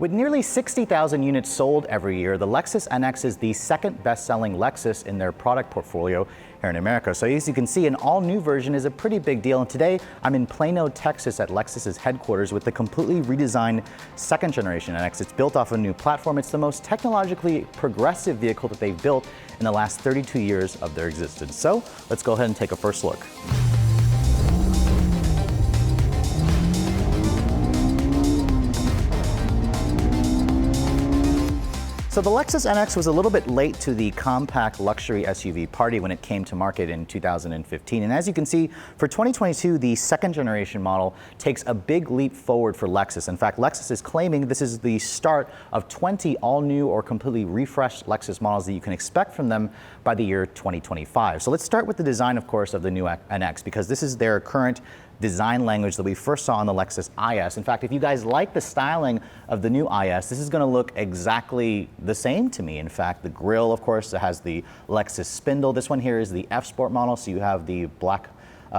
With nearly 60,000 units sold every year, the Lexus NX is the second best-selling Lexus in their product portfolio here in America. So as you can see, an all-new version is a pretty big deal. And today, I'm in Plano, Texas at Lexus's headquarters with the completely redesigned second generation NX. It's built off a new platform. It's the most technologically progressive vehicle that they've built in the last 32 years of their existence. So let's go ahead and take a first look. So the Lexus NX was a little bit late to the compact luxury SUV party when it came to market in 2015. And as you can see, for 2022, the second generation model takes a big leap forward for Lexus. In fact, Lexus is claiming this is the start of 20 all new or completely refreshed Lexus models that you can expect from them by the year 2025. So let's start with the design, of course, of the new NX, because this is their current design language that we first saw on the Lexus IS. In fact, if you guys like the styling of the new IS, this is going to look exactly the same to me. In fact, the grille, of course, has the Lexus spindle. This one here is the F Sport model, so you have the black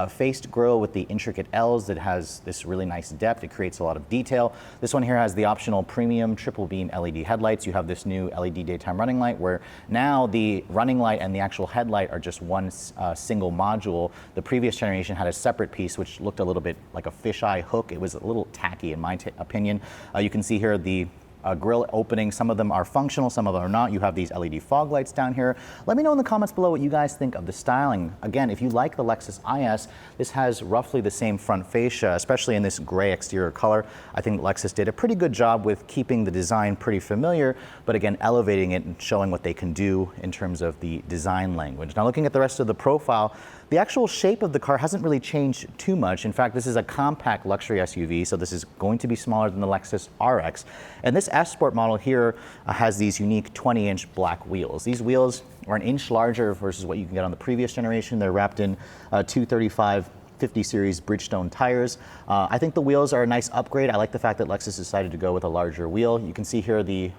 faced grille with the intricate L's that has this really nice depth. It creates a lot of detail. This one here has the optional premium triple beam LED headlights. You have this new LED daytime running light where now the running light and the actual headlight are just one single module. The previous generation had a separate piece which looked a little bit like a fisheye hook. It was a little tacky in my opinion. You can see here the grille opening. Some of them are functional, some of them are not. You have these LED fog lights down here. Let me know in the comments below what you guys think of the styling. Again, if you like the Lexus IS, this has roughly the same front fascia, especially in this gray exterior color. I think Lexus did a pretty good job with keeping the design pretty familiar, but again, elevating it and showing what they can do in terms of the design language. Now, looking at the rest of the profile, the actual shape of the car hasn't really changed too much. In fact, this is a compact luxury SUV, so this is going to be smaller than the Lexus RX. And this S Sport model here has these unique 20-inch black wheels. These wheels are an inch larger versus what you can get on the previous generation. They're wrapped in 235 50 series Bridgestone tires. I think the wheels are a nice upgrade. I like the fact that Lexus decided to go with a larger wheel. You can see here the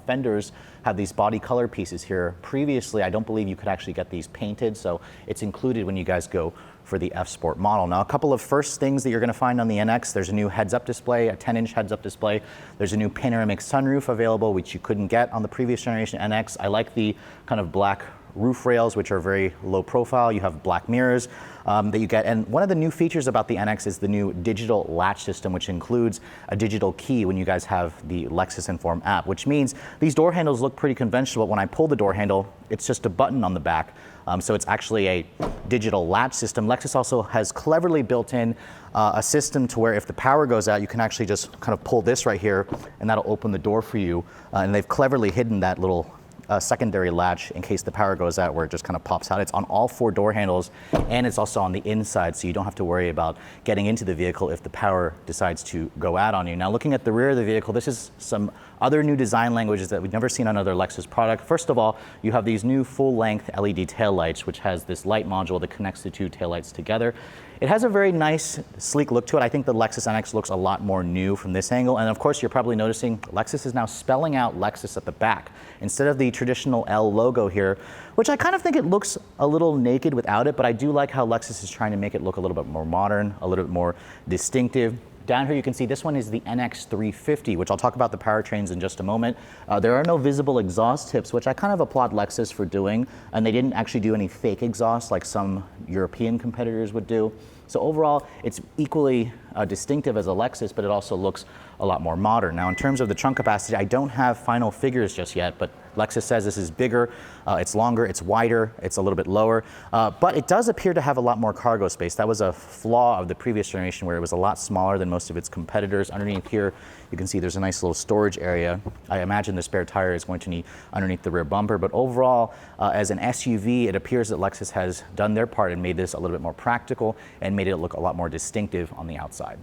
fenders have these body color pieces here. Previously, I don't believe you could actually get these painted, so it's included when you guys go for the F Sport model. Now, a couple of first things that you're going to find on the NX, there's a new heads-up display, a 10-inch heads-up display. There's a new panoramic sunroof available, which you couldn't get on the previous generation NX. I like the kind of black roof rails, which are very low profile. You have black mirrors that you get. And one of the new features about the NX is the new digital latch system, which includes a digital key when you guys have the Lexus Inform app, which means these door handles look pretty conventional. But when I pull the door handle, it's just a button on the back. So it's actually a digital latch system. Lexus also has cleverly built in a system to where if the power goes out, you can actually just kind of pull this right here and that'll open the door for you. And they've cleverly hidden that little secondary latch in case the power goes out where it just kind of pops out. It's on all four door handles and it's also on the inside, so you don't have to worry about getting into the vehicle if the power decides to go out on you. Now, looking at the rear of the vehicle, this is some other new design languages that we've never seen on another Lexus product. First of all, you have these new full-length LED taillights, which has this light module that connects the two taillights together. It has a very nice, sleek look to it. I think the Lexus NX looks a lot more new from this angle. And of course, you're probably noticing Lexus is now spelling out Lexus at the back instead of the traditional L logo here, which I kind of think it looks a little naked without it, but I do like how Lexus is trying to make it look a little bit more modern, a little bit more distinctive. Down here you can see this one is the NX 350, which I'll talk about the powertrains in just a moment. There are no visible exhaust tips, which I kind of applaud Lexus for doing, and they didn't actually do any fake exhaust like some European competitors would do. So overall, it's equally distinctive as a Lexus, but it also looks a lot more modern. Now, in terms of the trunk capacity, I don't have final figures just yet, but Lexus says this is bigger, it's longer, it's wider, it's a little bit lower, but it does appear to have a lot more cargo space. That was a flaw of the previous generation where it was a lot smaller than most of its competitors. Underneath here, you can see there's a nice little storage area. I imagine the spare tire is going to need underneath the rear bumper, but overall, as an SUV, it appears that Lexus has done their part and made this a little bit more practical and made it look a lot more distinctive on the outside.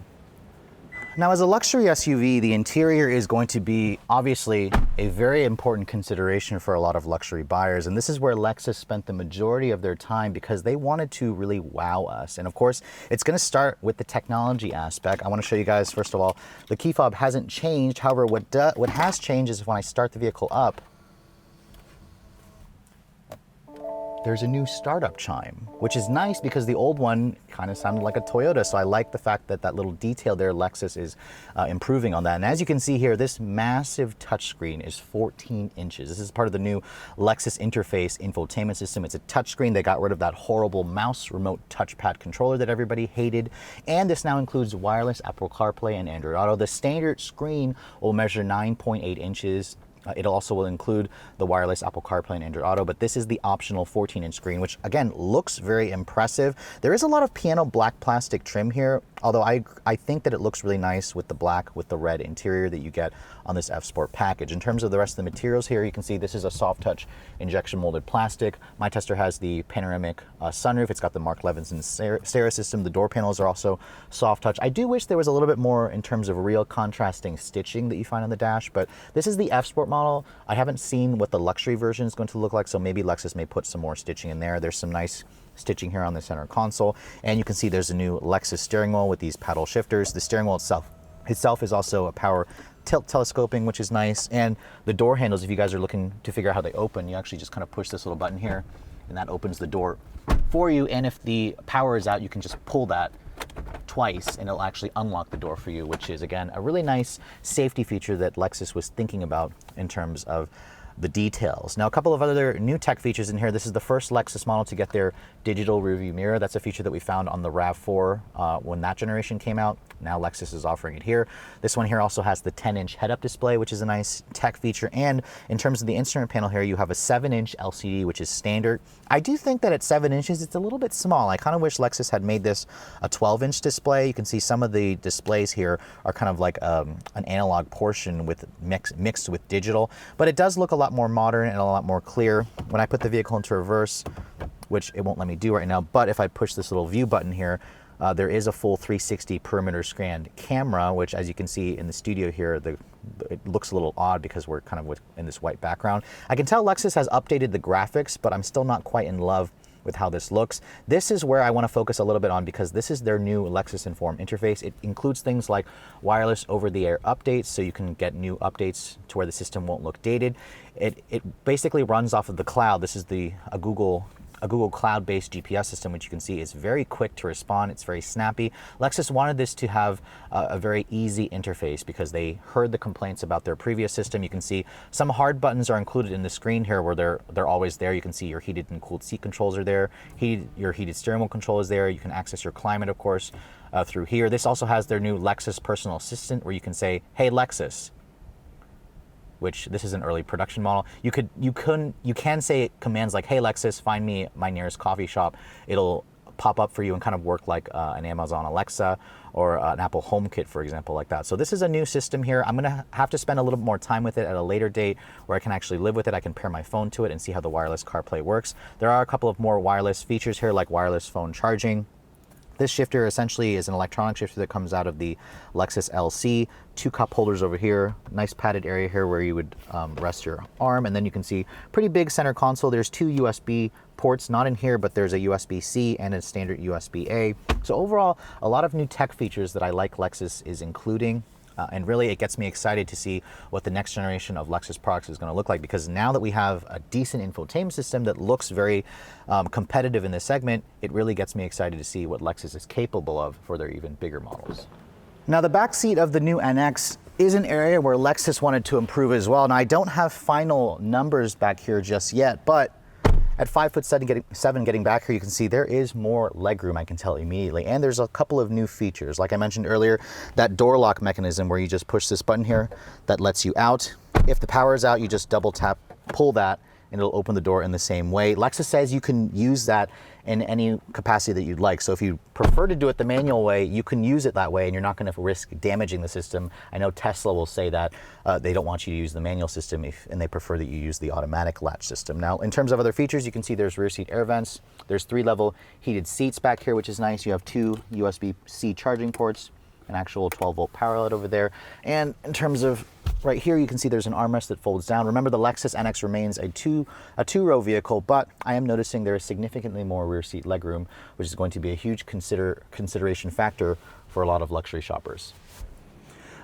Now, as a luxury SUV, the interior is going to be obviously a very important consideration for a lot of luxury buyers. And this is where Lexus spent the majority of their time because they wanted to really wow us. And of course, it's going to start with the technology aspect. I want to show you guys, first of all, the key fob hasn't changed. However, what has changed is when I start the vehicle up, there's a new startup chime, which is nice because the old one kind of sounded like a Toyota. So I like the fact that that little detail there, Lexus is improving on that. And as you can see here, this massive touchscreen is 14 inches. This is part of the new Lexus interface infotainment system. It's a touchscreen. They got rid of that horrible mouse remote touchpad controller that everybody hated. And this now includes wireless Apple CarPlay and Android Auto. The standard screen will measure 9.8 inches. It also will include the wireless Apple CarPlay and Android Auto, but this is the optional 14-inch screen, which again looks very impressive. There is a lot of piano black plastic trim here, although I think that it looks really nice with the black with the red interior that you get on this F Sport package. In terms of the rest of the materials here, you can see this is a soft touch injection molded plastic. My tester has the panoramic sunroof. It's got the Mark Levinson stereo system. The door panels are also soft touch. I do wish there was a little bit more in terms of real contrasting stitching that you find on the dash, but this is the F Sport model. I haven't seen what the luxury version is going to look like, so maybe Lexus may put some more stitching in there. There's some nice stitching here on the center console, and you can see there's a new Lexus steering wheel with these paddle shifters. The steering wheel itself is also a power tilt telescoping, which is nice. And the door handles, if you guys are looking to figure out how they open, you actually just kind of push this little button here and that opens the door for you. And if the power is out, you can just pull that twice and it'll actually unlock the door for you, which is again a really nice safety feature that Lexus was thinking about in terms of the details. Now, a couple of other new tech features in here. This is the first Lexus model to get their digital rearview mirror. That's a feature that we found on the RAV4 when that generation came out. Now Lexus is offering it here. This one here also has the 10-inch head-up display, which is a nice tech feature. And in terms of the instrument panel here, you have a 7-inch LCD, which is standard. I do think that at 7 inches, it's a little bit small. I kind of wish Lexus had made this a 12-inch display. You can see some of the displays here are kind of like an analog portion with mixed with digital, but it does look a lot more modern and a lot more clear. When I put the vehicle into reverse, which it won't let me do right now, but if I push this little view button here, there is a full 360 perimeter scan camera, which as you can see in the studio here, it looks a little odd because we're kind of in this white background. I can tell Lexus has updated the graphics, but I'm still not quite in love with how this looks. This is where I want to focus a little bit on because this is their new Lexus Inform interface. It includes things like wireless over-the-air updates, so you can get new updates to where the system won't look dated. It basically runs off of the cloud. This is a Google cloud-based GPS system, which you can see is very quick to respond. It's very snappy. Lexus wanted this to have a very easy interface because they heard the complaints about their previous system. You can see some hard buttons are included in the screen here where they're always there. You can see your heated and cooled seat controls are there. Your heated steering wheel control is there. You can access your climate, of course, through here. This also has their new Lexus personal assistant where you can say, "Hey Lexus," which this is an early production model. You can say commands like, "Hey Lexus, find me my nearest coffee shop." It'll pop up for you and kind of work like an Amazon Alexa or an Apple HomeKit, for example, like that. So this is a new system here. I'm gonna have to spend a little bit more time with it at a later date where I can actually live with it. I can pair my phone to it and see how the wireless CarPlay works. There are a couple of more wireless features here like wireless phone charging. This shifter essentially is an electronic shifter that comes out of the Lexus LC. 2 cup holders over here, nice padded area here where you would rest your arm, and then you can see pretty big center console. There's 2 USB ports, not in here, but there's a USB-C and a standard USB-A. So overall, a lot of new tech features that I like Lexus is including. And really, it gets me excited to see what the next generation of Lexus products is going to look like, because now that we have a decent infotainment system that looks very competitive in this segment, it really gets me excited to see what Lexus is capable of for their even bigger models. Now, the back seat of the new NX is an area where Lexus wanted to improve as well. Now, I don't have final numbers back here just yet, but at 5'7" getting back here, you can see there is more legroom, I can tell immediately. And there's a couple of new features. Like I mentioned earlier, that door lock mechanism where you just push this button here that lets you out. If the power is out, you just double tap, pull that, and it'll open the door in the same way. Lexus says you can use that in any capacity that you'd like. So if you prefer to do it the manual way, you can use it that way and you're not going to risk damaging the system. I know Tesla will say that they don't want you to use the manual system and they prefer that you use the automatic latch system. Now, in terms of other features, you can see there's rear seat air vents. There's 3-level heated seats back here, which is nice. You have 2 USB-C charging ports, an actual 12-volt power outlet over there. And in terms of right here, you can see there's an armrest that folds down. Remember, the Lexus NX remains a two-row vehicle, but I am noticing there is significantly more rear seat legroom, which is going to be a huge consideration factor for a lot of luxury shoppers.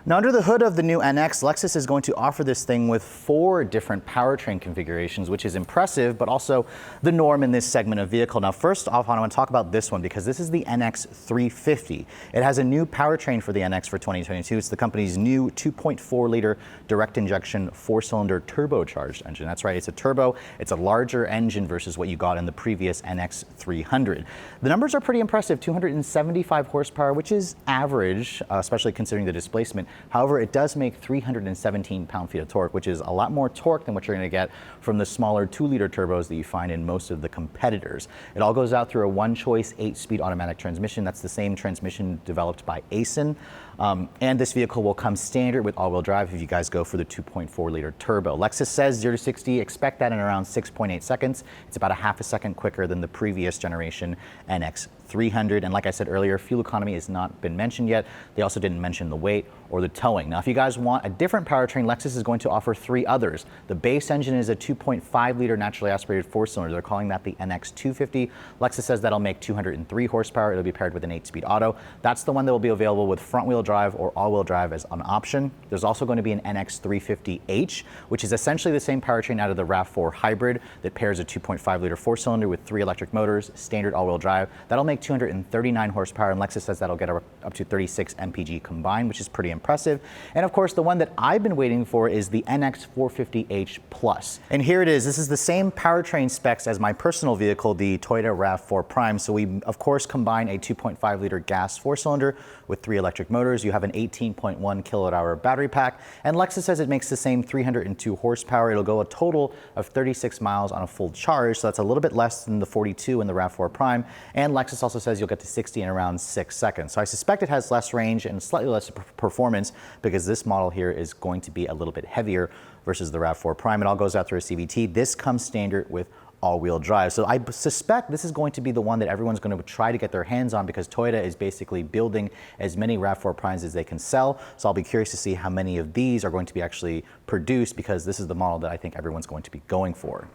Now, under the hood of the new NX, Lexus is going to offer this thing with 4 different powertrain configurations, which is impressive, but also the norm in this segment of vehicle. Now, first off, I want to talk about this one because this is the NX 350. It has a new powertrain for the NX for 2022. It's the company's new 2.4-liter direct injection 4-cylinder turbocharged engine. That's right, it's a turbo. It's a larger engine versus what you got in the previous NX 300. The numbers are pretty impressive, 275 horsepower, which is average, especially considering the displacement. However, it does make 317 pound-feet of torque, which is a lot more torque than what you're going to get from the smaller 2-liter turbos that you find in most of the competitors. It all goes out through a one-choice 8-speed automatic transmission. That's the same transmission developed by Aisin. And this vehicle will come standard with all-wheel drive if you guys go for the 2.4-liter turbo. Lexus says 0 to 60, expect that in around 6.8 seconds. It's about a half a second quicker than the previous generation NX 300. And like I said earlier, fuel economy has not been mentioned yet. They also didn't mention the weight or the towing. Now, if you guys want a different powertrain, Lexus is going to offer 3 others. The base engine is a 2.5-liter naturally aspirated 4-cylinder. They're calling that the NX 250. Lexus says that'll make 203 horsepower. It'll be paired with an 8-speed auto. That's the one that will be available with front-wheel drive or all-wheel drive as an option. There's also going to be an NX 350H, which is essentially the same powertrain out of the RAV4 hybrid that pairs a 2.5-liter 4-cylinder with 3 electric motors, standard all-wheel drive. That'll make 239 horsepower, and Lexus says that'll get up to 36 mpg combined, which is pretty impressive. And of course, the one that I've been waiting for is the NX 450H Plus. And here it is. This is the same powertrain specs as my personal vehicle, the Toyota RAV4 Prime. So we, of course, combine a 2.5-liter gas 4-cylinder with 3 electric motors. You have an 18.1 kilowatt-hour battery pack, and Lexus says it makes the same 302 horsepower. It'll go a total of 36 miles on a full charge, so that's a little bit less than the 42 in the RAV4 Prime. And Lexus also says you'll get to 60 in around 6 seconds. So I suspect it has less range and slightly less performance because this model here is going to be a little bit heavier versus the RAV4 Prime. It all goes out through a CVT. This comes standard with all-wheel drive. So I suspect this is going to be the one that everyone's going to try to get their hands on because Toyota is basically building as many RAV4 Primes as they can sell. So I'll be curious to see how many of these are going to be actually produced because this is the model that I think everyone's going to be going for.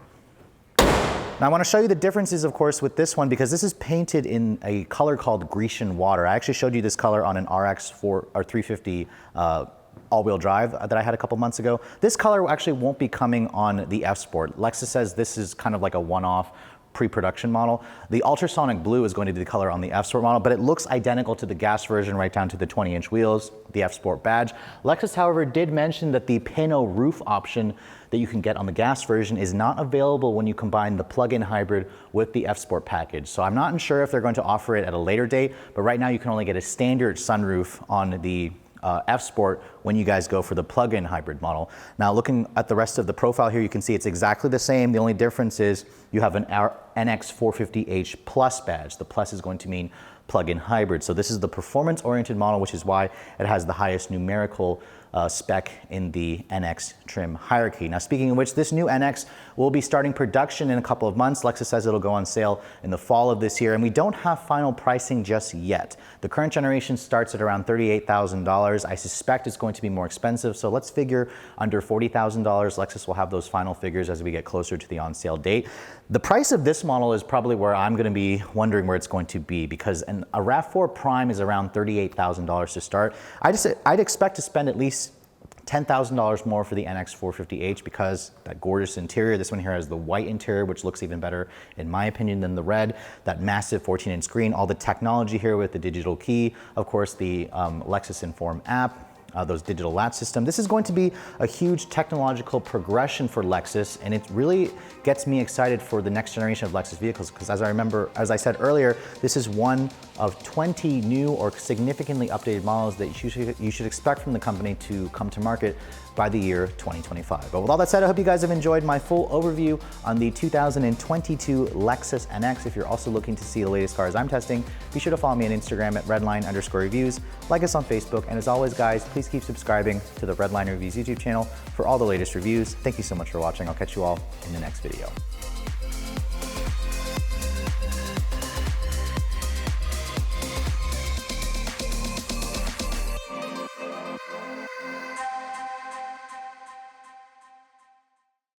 Now I want to show you the differences, of course, with this one because this is painted in a color called Grecian water. I actually showed you this color on an RX4 or 350 all-wheel drive that I had a couple months ago. This color actually won't be coming on the F Sport. Lexus says this is kind of like a one-off pre-production model. The ultrasonic blue is going to be the color on the F Sport model, but it looks identical to the gas version right down to the 20-inch wheels, the F Sport badge. Lexus, however, did mention that the Pinot roof option that you can get on the gas version is not available when you combine the plug-in hybrid with the F Sport package. So I'm not sure if they're going to offer it at a later date, but right now you can only get a standard sunroof on the F Sport when you guys go for the plug-in hybrid model. Now looking at the rest of the profile here, you can see it's exactly the same. The only difference is you have an NX 450H Plus badge. The Plus is going to mean plug-in hybrid. So this is the performance-oriented model, which is why it has the highest numerical spec in the NX trim hierarchy. Now, speaking of which, this new NX will be starting production in a couple of months. Lexus says it'll go on sale in the fall of this year, and we don't have final pricing just yet. The current generation starts at around $38,000. I suspect it's going to be more expensive, so let's figure under $40,000. Lexus will have those final figures as we get closer to the on-sale date. The price of this model is probably where I'm going to be wondering where it's going to be because a RAV4 Prime is around $38,000 to start. I'd expect to spend at least $10,000 more for the NX 450H because that gorgeous interior. This one here has the white interior, which looks even better, in my opinion, than the red. That massive 14-inch screen, all the technology here with the digital key, of course, the Lexus Inform app, those digital latch system. This is going to be a huge technological progression for Lexus, and it really gets me excited for the next generation of Lexus vehicles because as I said earlier, this is one of 20 new or significantly updated models that you should expect from the company to come to market by the year 2025. But with all that said, I hope you guys have enjoyed my full overview on the 2022 Lexus NX. If you're also looking to see the latest cars I'm testing, be sure to follow me on Instagram at redline_reviews, like us on Facebook, and as always, guys, please keep subscribing to the Redline Reviews YouTube channel for all the latest reviews. Thank you so much for watching. I'll catch you all in the next video.